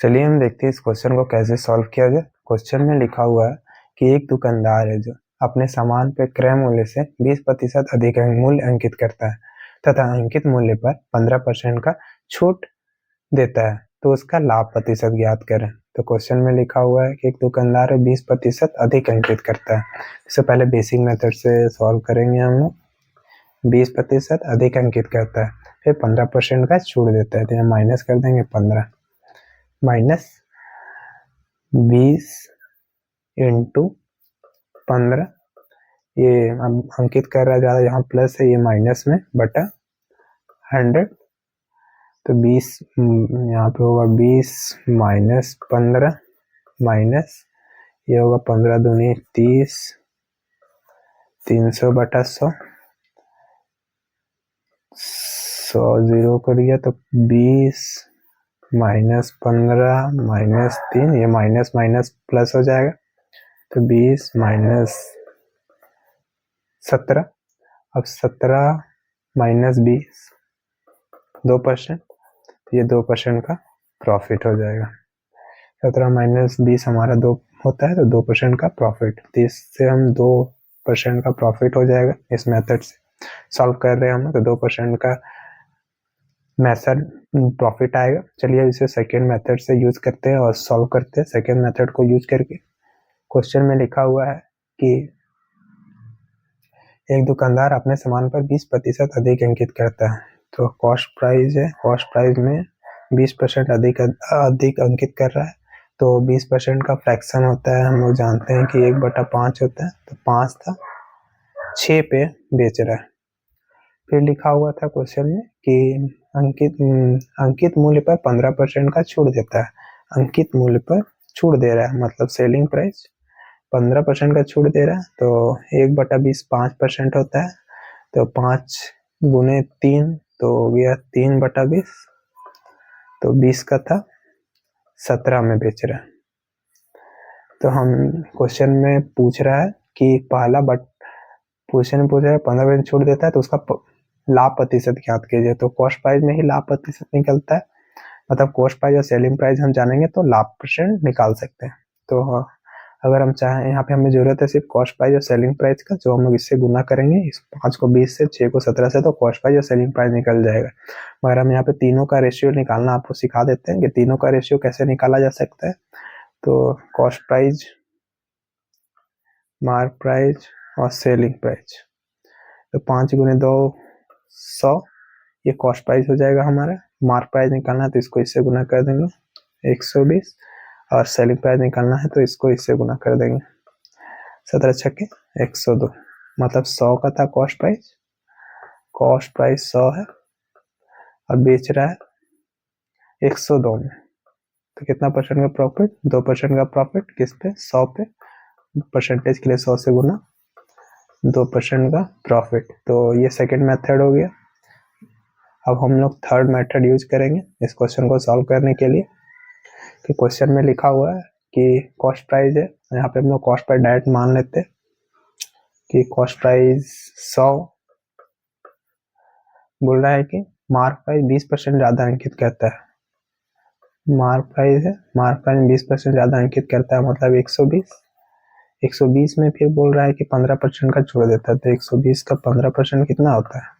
चलिए हम देखते हैं इस क्वेश्चन को कैसे सॉल्व किया जाए। क्वेश्चन में लिखा हुआ है कि एक दुकानदार है जो अपने सामान पे क्रय मूल्य से 20% अधिक मूल्य अंकित करता है तथा अंकित मूल्य पर 15% का छूट देता है, तो उसका लाभ प्रतिशत ज्ञात करें। तो क्वेश्चन में लिखा हुआ है कि एक दुकानदार 20% अधिक अंकित करता है। इससे पहले बेसिक मेथड से सॉल्व करेंगे हम लोग। 20% अधिक अंकित करता है, फिर 15% का छूट देता है, तो यहाँ माइनस कर देंगे 15 माइनस 20 इंटू 15। ये अंकित कर रहा है ज़्यादा, यहाँ प्लस है, ये माइनस में बटा 100। तो 20 यहाँ पे होगा 20 माइनस 15 माइनस ये होगा 15 दूनी 30, 300 बटा 100, 100 जीरो करिए तो 20 माइनस 15 माइनस 3, ये माइनस माइनस प्लस हो जाएगा, तो 20 माइनस 17। अब 17 माइनस 20 2%, ये 2% का प्रॉफिट हो जाएगा। 17 माइनस 20 हमारा 2 होता है, तो 2% का प्रॉफिट, तो इससे हम 2% का प्रॉफिट हो जाएगा। इस मेथड से सॉल्व कर रहे हैं हम, तो 2% का मेथड प्रॉफिट आएगा। चलिए इसे सेकेंड मेथड से यूज करते हैं और सॉल्व करते हैं। सेकेंड मेथड को यूज करके क्वेश्चन में लिखा हुआ है कि एक दुकानदार अपने सामान पर 20% अधिक अंकित करता है। तो कॉस्ट प्राइस है, कॉस्ट प्राइस में 20% अधिक अंकित कर रहा है, तो 20% का फ्रैक्शन होता है, हम लोग जानते हैं कि 1/5 होता है, तो 5 था 6 पे बेच रहा है। फिर लिखा हुआ था क्वेश्चन में कि अंकित मूल्य पर 15% का छूट देता है। अंकित मूल्य पर छूट दे रहा है, मतलब सेलिंग प्राइस 15% का छूट दे रहा है, तो 1/20 5% होता है, तो 5 गुने 3 तो हो गया 3/20, तो 20 का था 17 में बेच रहा है। तो हम क्वेश्चन में पूछ रहा है कि क्वेश्चन में पूछ रहा है 15% छूट देता है, तो उसका लाभ प्रतिशत ज्ञात कीजिए। तो कॉस्ट प्राइस में ही लाभ प्रतिशत निकलता है, मतलब कॉस्ट प्राइस और सेलिंग प्राइस हम जानेंगे तो लाभ परसेंट निकाल सकते हैं। तो अगर हम चाहें, यहाँ पे हमें जरूरत है सिर्फ कॉस्ट प्राइस और सेलिंग प्राइस का, जो हम लोग इससे गुना करेंगे, इस 5 को 20 से, 6 को 17 से, तो कॉस्ट प्राइस और सेलिंग प्राइस निकल जाएगा। मगर हम यहाँ पे तीनों का रेशियो निकालना आपको सिखा देते हैं कि तीनों का रेशियो कैसे निकाला जा सकता है। तो कॉस्ट प्राइस, मार्क प्राइस और सेलिंग प्राइस, तो 5 गुने 2 100, ये कॉस्ट प्राइस हो जाएगा हमारा। मार्क प्राइस निकालना है तो इसको इससे गुना कर देंगे 120, और सेलिंग प्राइस निकालना है तो इसको इससे गुना कर देंगे 17 छक्के 102, मतलब 100 का था कॉस्ट प्राइस। कॉस्ट प्राइस 100 है और बेच रहा है 102 में, तो कितना परसेंट का प्रॉफिट? 2% का प्रॉफिट। किस पे? 100 पे। परसेंटेज के लिए 100 से गुना, 2% का प्रॉफिट। तो ये सेकेंड मेथड हो गया। अब हम लोग थर्ड मेथड यूज करेंगे इस क्वेश्चन को सॉल्व करने के लिए। कि क्वेश्चन में लिखा हुआ है कि कॉस्ट प्राइस है, यहाँ पे हम लोग कॉस्ट प्राइस डायरेक्ट मान लेते हैं कि कॉस्ट प्राइस 100 बोल रहा है कि मार्क प्राइस 20% ज्यादा अंकित करता है। मार्क प्राइस है, मार्क प्राइस 20% ज्यादा अंकित करता है, मतलब 120। 120 में फिर बोल रहा है कि 15% का छोड़ देता है, तो 120 का 15% कितना होता है?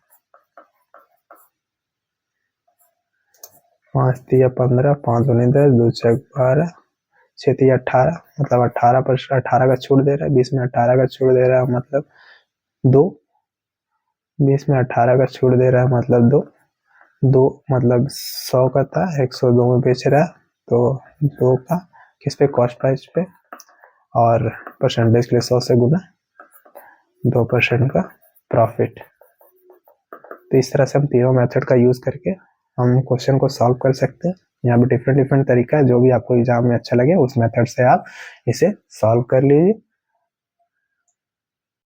5 तिया 15, 5 दूनी 10, 2 छः 12, 6 तिया 18, मतलब 18% का छूट दे रहा है। 20 में 18 का छूट दे रहा है, मतलब 2। 20 में 18 का छूट दे रहा है, मतलब 2 मतलब 100 का था 102 में बेच रहा है, तो 2 का किस पे? कॉस्ट प्राइस पे, और परसेंटेज के लिए 100 से गुना, 2% का प्रॉफिट। तो इस तरह से हम तीनों मेथड का यूज करके हम क्वेश्चन को सॉल्व कर सकते हैं। यहाँ पे डिफरेंट तरीका है, जो भी आपको एग्जाम में अच्छा लगे उस मेथड से आप इसे सॉल्व कर लीजिए।